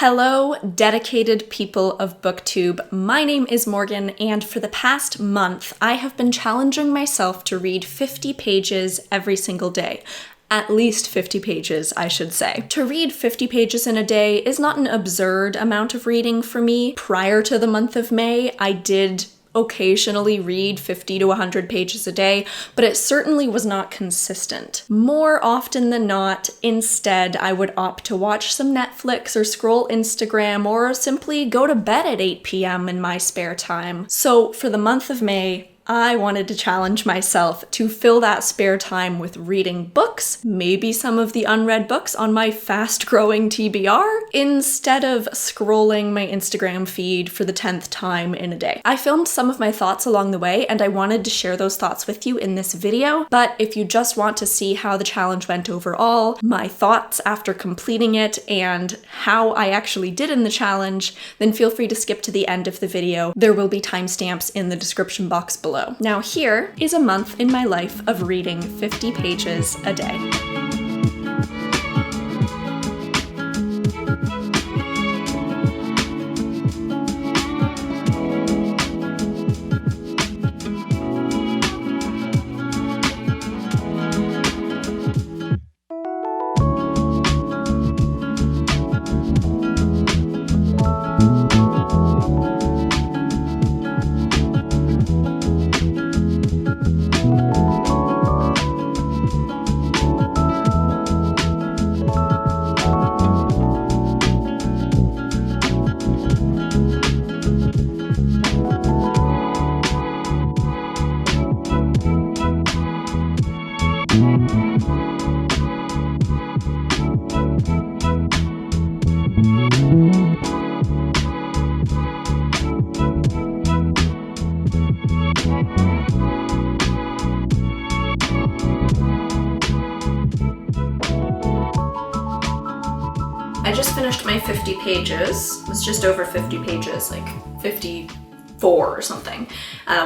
Hello, dedicated people of BookTube. My name is Morgan, and for the past month, I have been challenging myself to read 50 pages every single day. At least 50 pages, I should say. To read 50 pages in a day is not an absurd amount of reading for me. Prior to the month of May, I did occasionally read 50 to 100 pages a day, but it certainly was not consistent. More often than not, instead, I would opt to watch some Netflix or scroll Instagram or simply go to bed at 8 p.m. in my spare time. So for the month of May, I wanted to challenge myself to fill that spare time with reading books, maybe some of the unread books on my fast-growing TBR, instead of scrolling my Instagram feed for the 10th time in a day. I filmed some of my thoughts along the way, and I wanted to share those thoughts with you in this video, but if you just want to see how the challenge went overall, my thoughts after completing it, and how I actually did in the challenge, then feel free to skip to the end of the video. There will be timestamps in the description box below. Now here is a month in my life of reading 50 pages a day. I just finished my 50 pages. It was just over 50 pages, like 54 or something,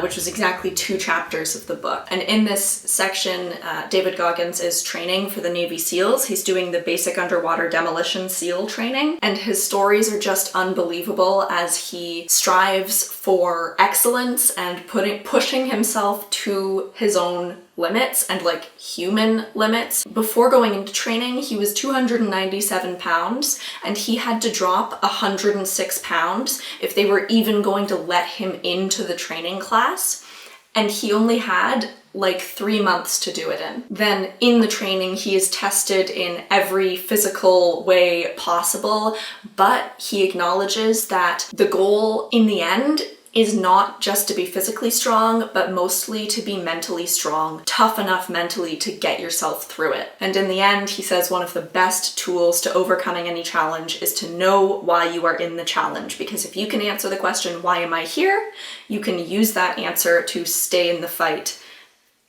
which was exactly 2 chapters of the book. And in this section, David Goggins is training for the Navy SEALs. He's doing the basic underwater demolition SEAL training, and his stories are just unbelievable as he strives for excellence and pushing himself to his own limits and like human limits. Before going into training, he was 297 pounds and he had to drop 106 pounds if they were even going to let him into the training class. And he only had like 3 months to do it in. Then in the training, he is tested in every physical way possible, but he acknowledges that the goal in the end is not just to be physically strong, but mostly to be mentally strong, tough enough mentally to get yourself through it. And in the end, he says one of the best tools to overcoming any challenge is to know why you are in the challenge. Because if you can answer the question, why am I here? You can use that answer to stay in the fight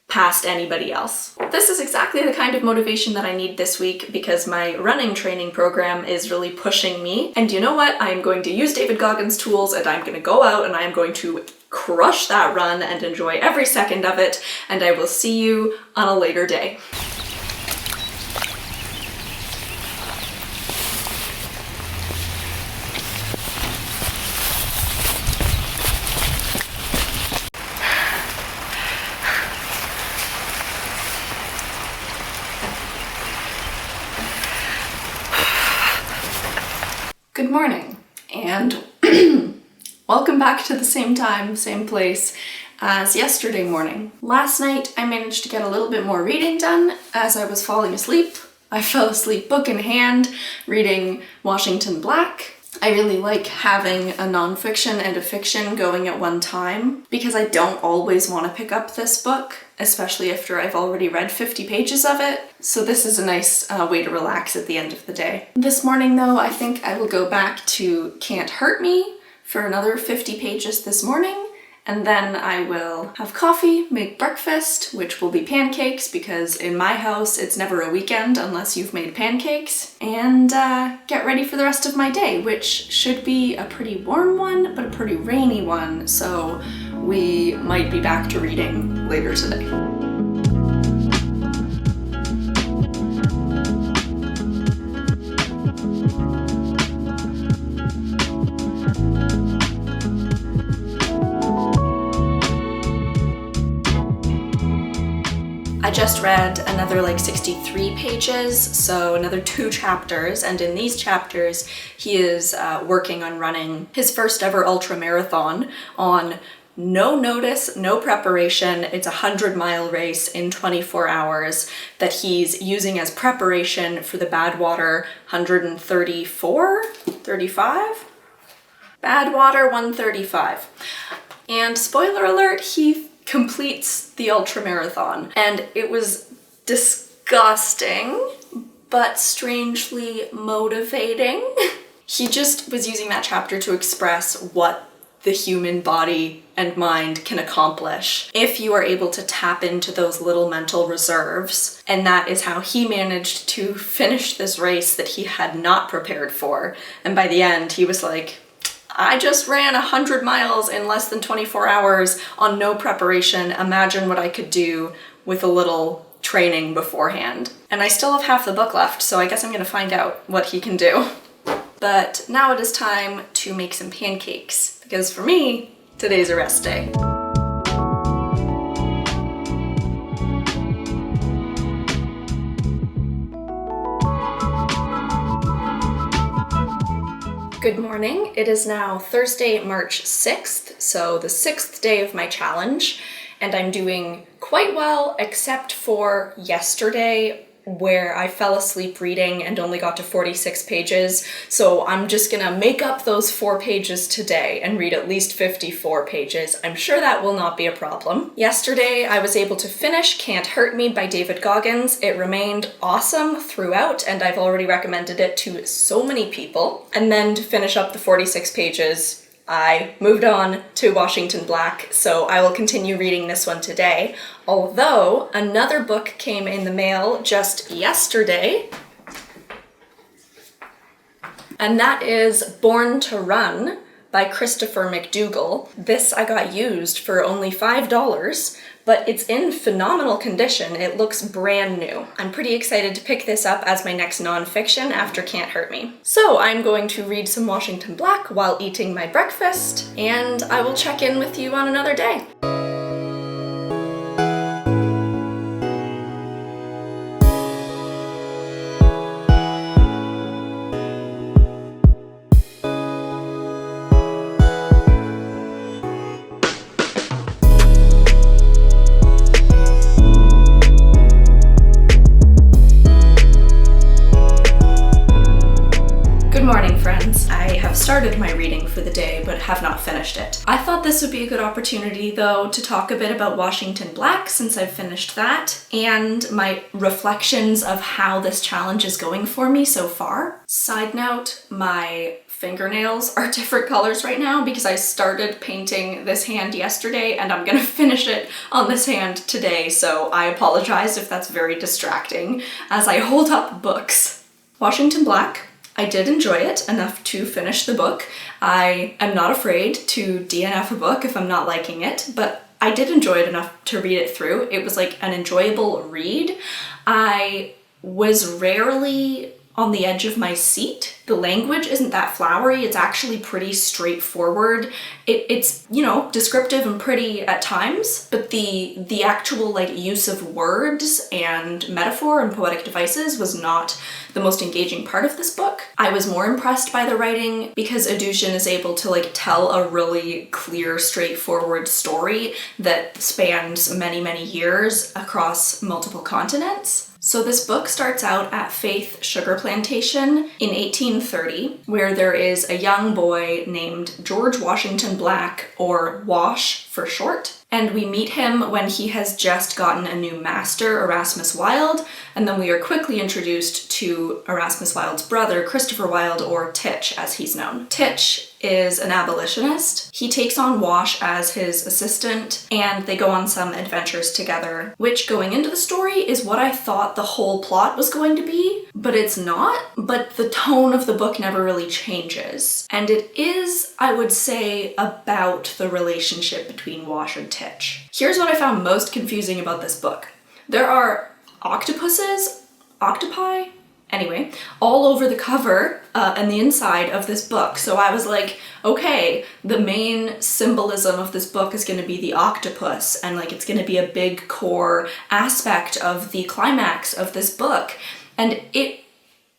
past anybody else. This is exactly the kind of motivation that I need this week because my running training program is really pushing me. And you know what? I am going to use David Goggins' tools and I'm going to go out and I am going to crush that run and enjoy every second of it. And I will see you on a later day. Good morning, and welcome back to the same time, same place as yesterday morning. Last night I managed to get a little bit more reading done as I was falling asleep. I fell asleep book in hand, reading Washington Black. I really like having a nonfiction and a fiction going at one time because I don't always want to pick up this book, especially after I've already read 50 pages of it. So this is a nice way to relax at the end of the day. This morning though, I think I will go back to Can't Hurt Me for another 50 pages this morning. And then I will have coffee, make breakfast, which will be pancakes because in my house it's never a weekend unless you've made pancakes, and get ready for the rest of my day, which should be a pretty warm one, but a pretty rainy one, so we might be back to reading later today. just read another like 63 pages, so another 2 chapters, and in these chapters he is working on running his first ever ultra marathon on no notice, no preparation. It's a 100-mile race in 24 hours that he's using as preparation for the Badwater 134? 35? Badwater 135. And spoiler alert, he completes the ultramarathon. And it was disgusting, but strangely motivating. He just was using that chapter to express what the human body and mind can accomplish if you are able to tap into those little mental reserves. And that is how he managed to finish this race that he had not prepared for. And by the end, he was like, I just ran 100 miles in less than 24 hours on no preparation. Imagine what I could do with a little training beforehand. And I still have half the book left, so I guess I'm gonna find out what he can do. But now it is time to make some pancakes, because for me, today's a rest day. Good morning. It is now Thursday, March 6th, so the 6th day of my challenge, and I'm doing quite well except for yesterday, where I fell asleep reading and only got to 46 pages, so I'm just gonna make up those 4 pages today and read at least 54 pages. I'm sure that will not be a problem. Yesterday, I was able to finish Can't Hurt Me by David Goggins. It remained awesome throughout, and I've already recommended it to so many people. And then to finish up the 46 pages, I moved on to Washington Black, so I will continue reading this one today. Although, another book came in the mail just yesterday, and that is Born to Run by Christopher McDougall. This I got used for only $5, but it's in phenomenal condition. It looks brand new. I'm pretty excited to pick this up as my next nonfiction after Can't Hurt Me. So I'm going to read some Washington Black while eating my breakfast, and I will check in with you on another day. Started my reading for the day, but have not finished it. I thought this would be a good opportunity, though, to talk a bit about Washington Black, since I've finished that, and my reflections of how this challenge is going for me so far. Side note, my fingernails are different colors right now because I started painting this hand yesterday and I'm gonna finish it on this hand today, so I apologize if that's very distracting as I hold up books. Washington Black, I did enjoy it enough to finish the book. I am not afraid to DNF a book if I'm not liking it, but I did enjoy it enough to read it through. It was like an enjoyable read. I was rarely on the edge of my seat. The language isn't that flowery, it's actually pretty straightforward. It's, you know, descriptive and pretty at times, but the actual like use of words and metaphor and poetic devices was not the most engaging part of this book. I was more impressed by the writing because Adushin is able to like tell a really clear, straightforward story that spans many, many years across multiple continents. So this book starts out at Faith Sugar Plantation in 1830, where there is a young boy named George Washington Black, or Wash for short. And we meet him when he has just gotten a new master, Erasmus Wilde, and then we are quickly introduced to Erasmus Wilde's brother, Christopher Wilde, or Titch as he's known. Titch is an abolitionist. He takes on Wash as his assistant, and they go on some adventures together, which going into the story is what I thought the whole plot was going to be, but it's not. But the tone of the book never really changes. And it is, I would say, about the relationship between Wash and Titch. Here's what I found most confusing about this book. There are octopi, anyway, all over the cover and the inside of this book. So I was like, okay, the main symbolism of this book is going to be the octopus, and like it's going to be a big core aspect of the climax of this book. And it,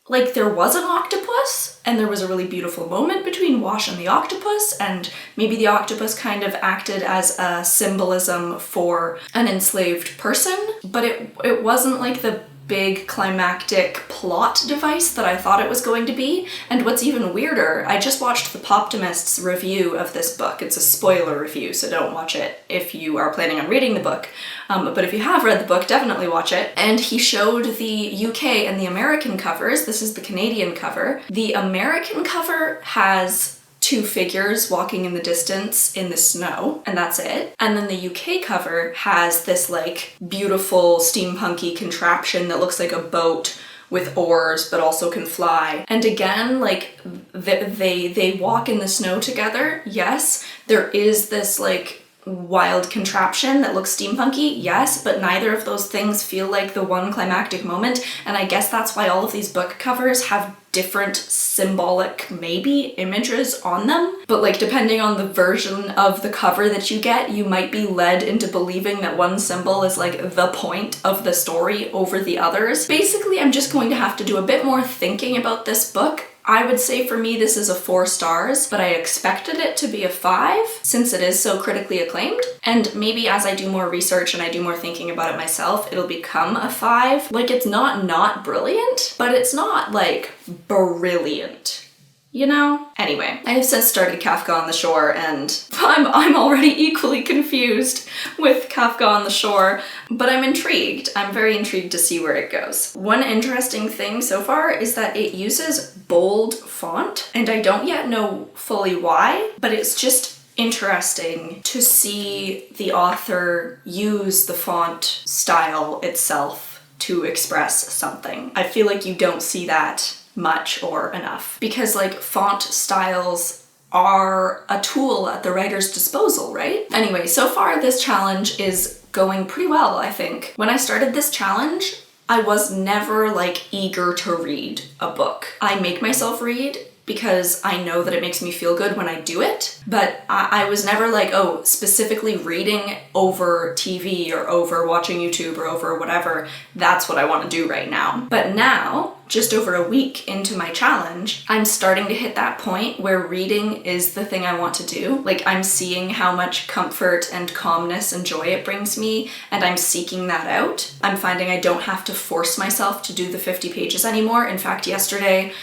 like, there was an octopus, and there was a really beautiful moment between Wash and the octopus, and maybe the octopus kind of acted as a symbolism for an enslaved person, but it wasn't like the big climactic plot device that I thought it was going to be. And what's even weirder, I just watched the Poptimist's review of this book. It's a spoiler review, so don't watch it if you are planning on reading the book. But if you have read the book, definitely watch it. And he showed the UK and the American covers. This is the Canadian cover. The American cover has two figures walking in the distance in the snow, and that's it. And then the UK cover has this like beautiful steampunky contraption that looks like a boat with oars but also can fly. And again, like they walk in the snow together. Yes, there is this like wild contraption that looks steampunky, yes, but neither of those things feel like the one climactic moment. And I guess that's why all of these book covers have different symbolic maybe images on them, but like depending on the version of the cover that you get, you might be led into believing that one symbol is like the point of the story over the others. Basically, I'm just going to have to do a bit more thinking about this book. I would say for me this is a 4 stars, but I expected it to be a 5 since it is so critically acclaimed. And maybe as I do more research and I do more thinking about it myself, it'll become a 5. Like, it's not brilliant, but it's not like brilliant. You know? Anyway, I have since started Kafka on the Shore, and I'm already equally confused with Kafka on the Shore, but I'm intrigued. I'm very intrigued to see where it goes. One interesting thing so far is that it uses bold font, and I don't yet know fully why, but it's just interesting to see the author use the font style itself to express something. I feel like you don't see that much or enough, because like font styles are a tool at the writer's disposal, right? Anyway, so far this challenge is going pretty well, I think. When I started this challenge, I was never like eager to read a book. I make myself read because I know that it makes me feel good when I do it, but I was never like, oh, specifically reading over TV or over watching YouTube or over whatever, that's what I want to do right now. But now, just over a week into my challenge, I'm starting to hit that point where reading is the thing I want to do. Like, I'm seeing how much comfort and calmness and joy it brings me, and I'm seeking that out. I'm finding I don't have to force myself to do the 50 pages anymore. In fact, yesterday,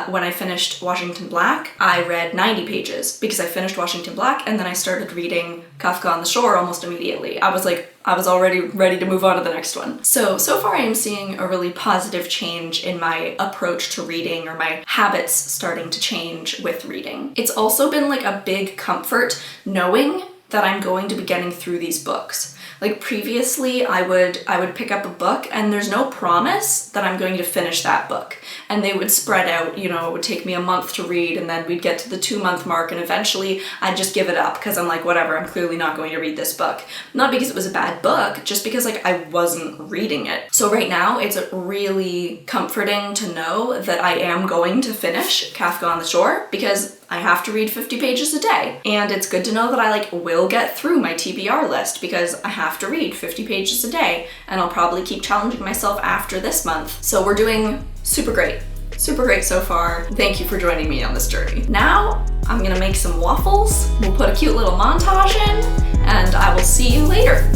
when I finished Washington Black, I read 90 pages because I finished Washington Black and then I started reading Kafka on the Shore almost immediately. I was already ready to move on to the next one. So far I am seeing a really positive change in my approach to reading, or my habits starting to change with reading. It's also been like a big comfort knowing that I'm going to be getting through these books. Like previously, I would pick up a book and there's no promise that I'm going to finish that book. And they would spread out, you know, it would take me a month to read, and then we'd get to the 2-month mark, and eventually I'd just give it up because I'm like, whatever, I'm clearly not going to read this book. Not because it was a bad book, just because like I wasn't reading it. So right now it's really comforting to know that I am going to finish Kafka on the Shore, because I have to read 50 pages a day. And it's good to know that I like will get through my TBR list because I have to read 50 pages a day, and I'll probably keep challenging myself after this month. So we're doing super great. Super great so far. Thank you for joining me on this journey. Now I'm gonna make some waffles. We'll put a cute little montage in, and I will see you later.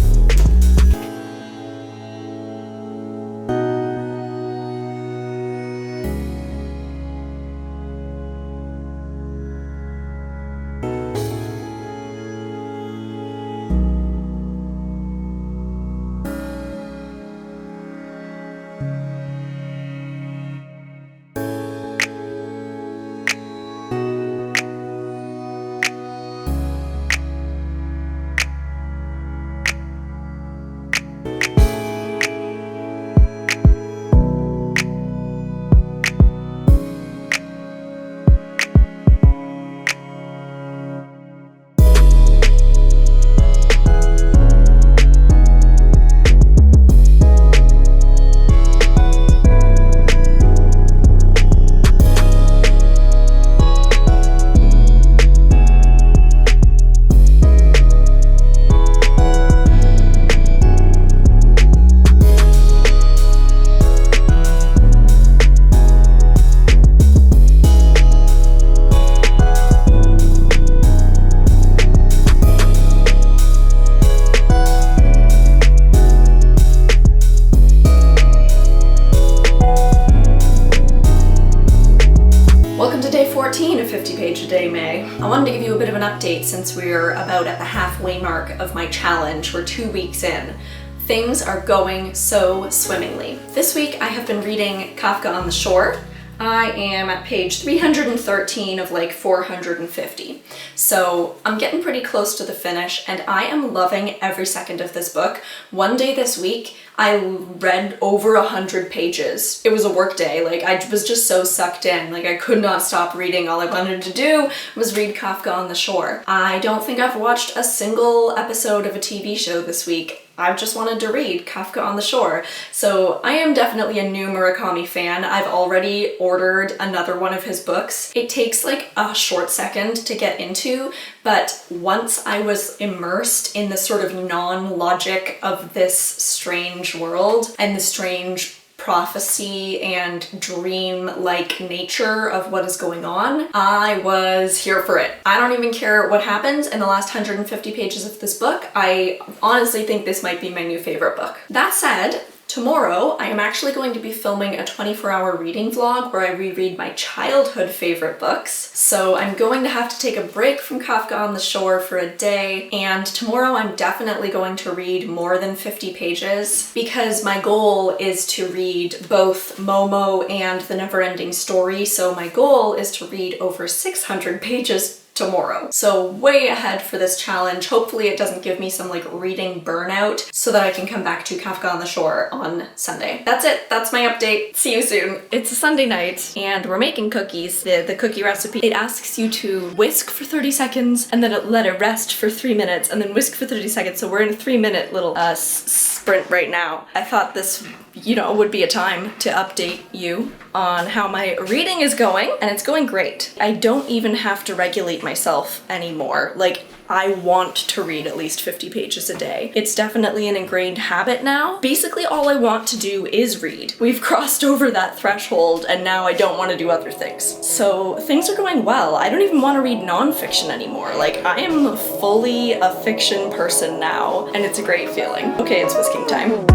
50 page a day, May. I wanted to give you a bit of an update since we're about at the halfway mark of my challenge. We're 2 weeks in. Things are going so swimmingly. This week I have been reading Kafka on the Shore. I am at page 313 of like 450. So I'm getting pretty close to the finish and I am loving every second of this book. One day this week, I read over 100 pages. It was a work day. Like I was just so sucked in. Like I could not stop reading. All I wanted to do was read Kafka on the Shore. I don't think I've watched a single episode of a TV show this week. I've just wanted to read Kafka on the Shore. So I am definitely a new Murakami fan. I've already ordered another one of his books. It takes like a short second to get into, but once I was immersed in the sort of non-logic of this strange world and the strange prophecy and dream-like nature of what is going on, I was here for it. I don't even care what happens in the last 150 pages of this book. I honestly think this might be my new favorite book. That said, tomorrow I am actually going to be filming a 24-hour reading vlog where I reread my childhood favorite books. So I'm going to have to take a break from Kafka on the Shore for a day, and tomorrow I'm definitely going to read more than 50 pages because my goal is to read both Momo and The Neverending Story. So my goal is to read over 600 pages tomorrow. So way ahead for this challenge. Hopefully it doesn't give me some like reading burnout so that I can come back to Kafka on the Shore on Sunday. That's it. That's my update. See you soon. It's a Sunday night and we're making cookies. The cookie recipe, it asks you to whisk for 30 seconds and then let it rest for 3 minutes and then whisk for 30 seconds. So we're in a 3-minute little sprint right now. I thought this, would be a time to update you on how my reading is going, and it's going great. I don't even have to regulate myself anymore. Like, I want to read at least 50 pages a day. It's definitely an ingrained habit now. Basically, all I want to do is read. We've crossed over that threshold, and now I don't want to do other things. So things are going well. I don't even want to read nonfiction anymore. Like, I am fully a fiction person now, and it's a great feeling. Okay, it's whisking time.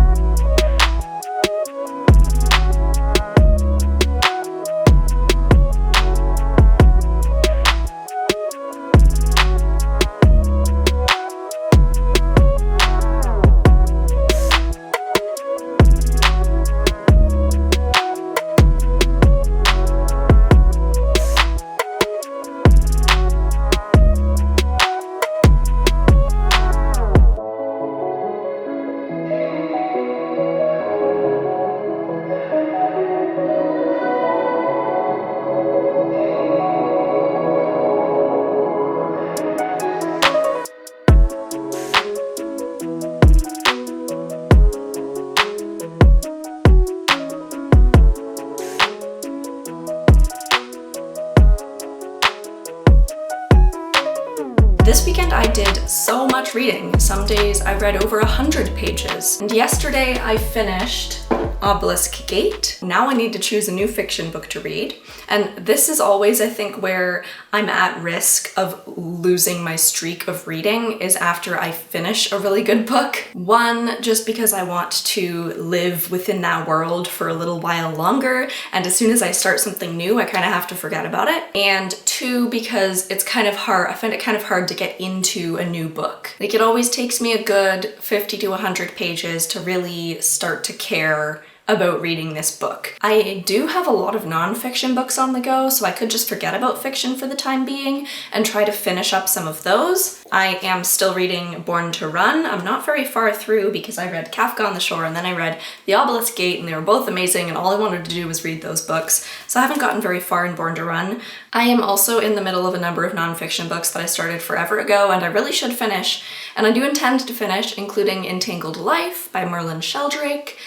This weekend I did so much reading. Some days I read over 100 pages. And yesterday I finished Obelisk Gate. Now I need to choose a new fiction book to read. And this is always, I think, where I'm at risk of losing my streak of reading is after I finish a really good book. One, just because I want to live within that world for a little while longer, and as soon as I start something new, I kind of have to forget about it. And two, because it's kind of hard, I find it kind of hard to get into a new book. Like, it always takes me a good 50 to 100 pages to really start to care about reading this book. I do have a lot of nonfiction books on the go, so I could just forget about fiction for the time being and try to finish up some of those. I am still reading Born to Run. I'm not very far through because I read Kafka on the Shore and then I read The Obelisk Gate, and they were both amazing, and all I wanted to do was read those books. So I haven't gotten very far in Born to Run. I am also in the middle of a number of nonfiction books that I started forever ago and I really should finish, and I do intend to finish, including Entangled Life by Merlin Sheldrake,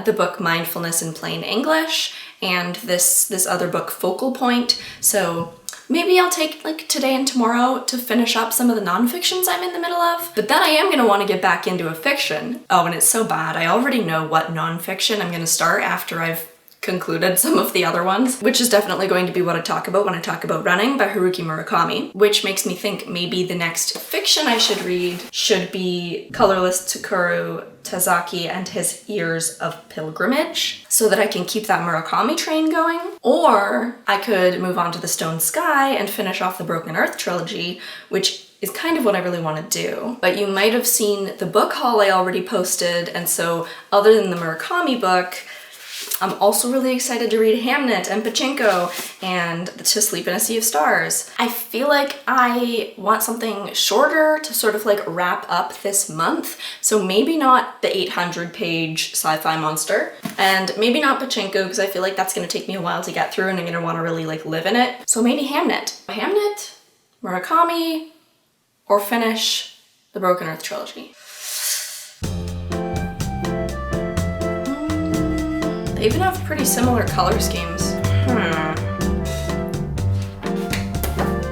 the book Mindfulness in Plain English, and this other book Focal Point. So maybe I'll take like today and tomorrow to finish up some of the nonfictions I'm in the middle of. But then I am gonna want to get back into a fiction. Oh, and it's so bad. I already know what nonfiction I'm gonna start after I've concluded some of the other ones, which is definitely going to be what I talk about when I talk about Running by Haruki Murakami, which makes me think maybe the next fiction I should read should be Colorless Tsukuru Tazaki and His Years of Pilgrimage, so that I can keep that Murakami train going. Or I could move on to The Stone Sky and finish off the Broken Earth trilogy, which is kind of what I really want to do. But you might have seen the book haul I already posted, and so other than the Murakami book, I'm also really excited to read Hamnet and Pachinko and To Sleep in a Sea of Stars. I feel like I want something shorter to sort of like wrap up this month. So maybe not the 800-page sci-fi monster, and maybe not Pachinko because I feel like that's gonna take me a while to get through and I'm gonna wanna really like live in it. So maybe Hamnet. Hamnet, Murakami, or finish the Broken Earth trilogy. They even have pretty similar color schemes.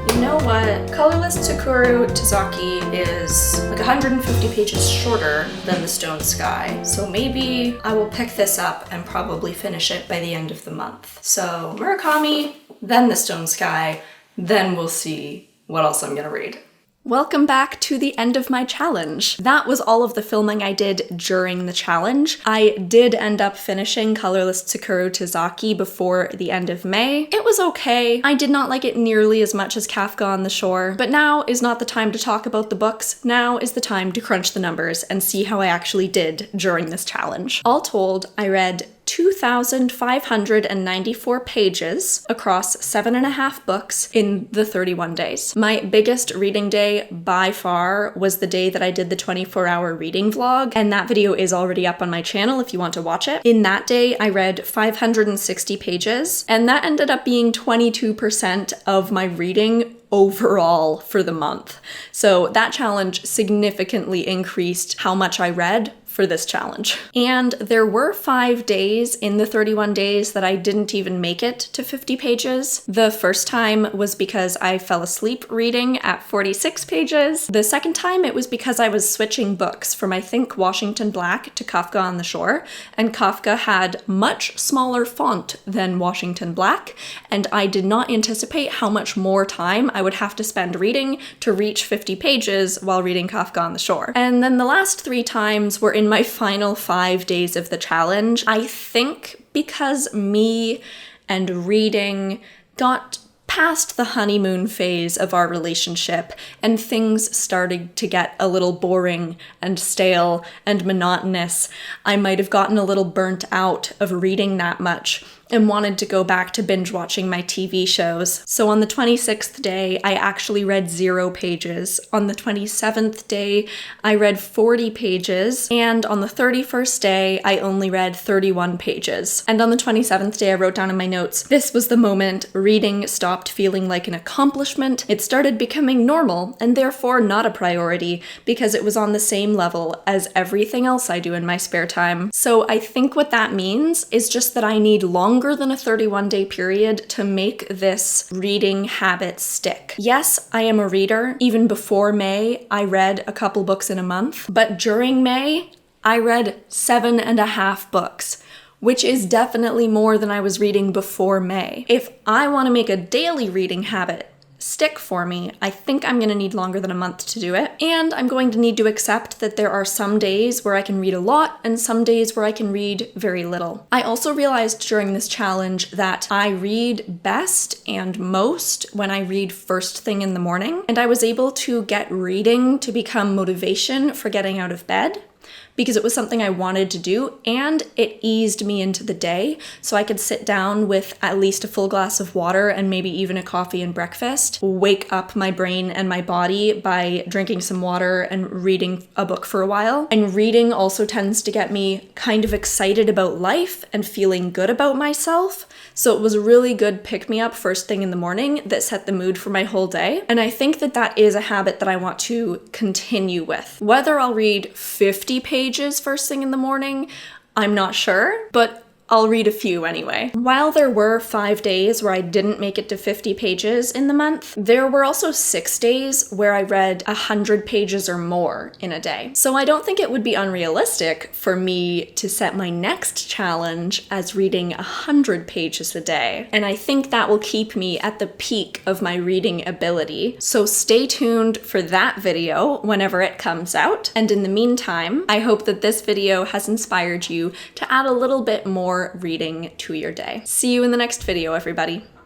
You know what? Colorless Tsukuru Tazaki is like 150 pages shorter than The Stone Sky, so maybe I will pick this up and probably finish it by the end of the month. So Murakami, then The Stone Sky, then we'll see what else I'm gonna read. Welcome back to the end of my challenge. That was all of the filming I did during the challenge. I did end up finishing Colorless Tsukuru Tazaki before the end of May. It was okay. I did not like it nearly as much as Kafka on the Shore, but now is not the time to talk about the books. Now is the time to crunch the numbers and see how I actually did during this challenge. All told, I read 2,594 pages across 7.5 books in the 31 days. My biggest reading day by far was the day that I did the 24-hour reading vlog, and that video is already up on my channel if you want to watch it. In that day, I read 560 pages, and that ended up being 22% of my reading overall for the month. So that challenge significantly increased how much I read for this challenge. And there were 5 days in the 31 days that I didn't even make it to 50 pages. The first time was because I fell asleep reading at 46 pages. The second time it was because I was switching books from I think Washington Black to Kafka on the Shore, and Kafka had much smaller font than Washington Black, and I did not anticipate how much more time I would have to spend reading to reach 50 pages while reading Kafka on the Shore. And then the last 3 times were in my final 5 days of the challenge. I think because me and reading got past the honeymoon phase of our relationship and things started to get a little boring and stale and monotonous, I might have gotten a little burnt out of reading that much and wanted to go back to binge watching my TV shows. So on the 26th day, I actually read 0 pages. On the 27th day, I read 40 pages. And on the 31st day, I only read 31 pages. And on the 27th day, I wrote down in my notes, this was the moment reading stopped feeling like an accomplishment. It started becoming normal and therefore not a priority because it was on the same level as everything else I do in my spare time. So I think what that means is just that I need longer than a 31-day period to make this reading habit stick. Yes, I am a reader. Even before May, I read a couple books in a month, but during May, I read 7.5 books, which is definitely more than I was reading before May. If I want to make a daily reading habit stick for me, I think I'm going to need longer than a month to do it. And I'm going to need to accept that there are some days where I can read a lot and some days where I can read very little. I also realized during this challenge that I read best and most when I read first thing in the morning, and I was able to get reading to become motivation for getting out of bed, because it was something I wanted to do and it eased me into the day, so I could sit down with at least a full glass of water and maybe even a coffee and breakfast, wake up my brain and my body by drinking some water and reading a book for a while. And reading also tends to get me kind of excited about life and feeling good about myself, so it was a really good pick-me-up first thing in the morning that set the mood for my whole day. And I think that that is a habit that I want to continue with. Whether I'll read 50 pages first thing in the morning, I'm not sure, but I'll read a few anyway. While there were 5 days where I didn't make it to 50 pages in the month, there were also 6 days where I read 100 pages or more in a day. So I don't think it would be unrealistic for me to set my next challenge as reading 100 pages a day. And I think that will keep me at the peak of my reading ability. So stay tuned for that video whenever it comes out. And in the meantime, I hope that this video has inspired you to add a little bit more reading to your day. See you in the next video, everybody.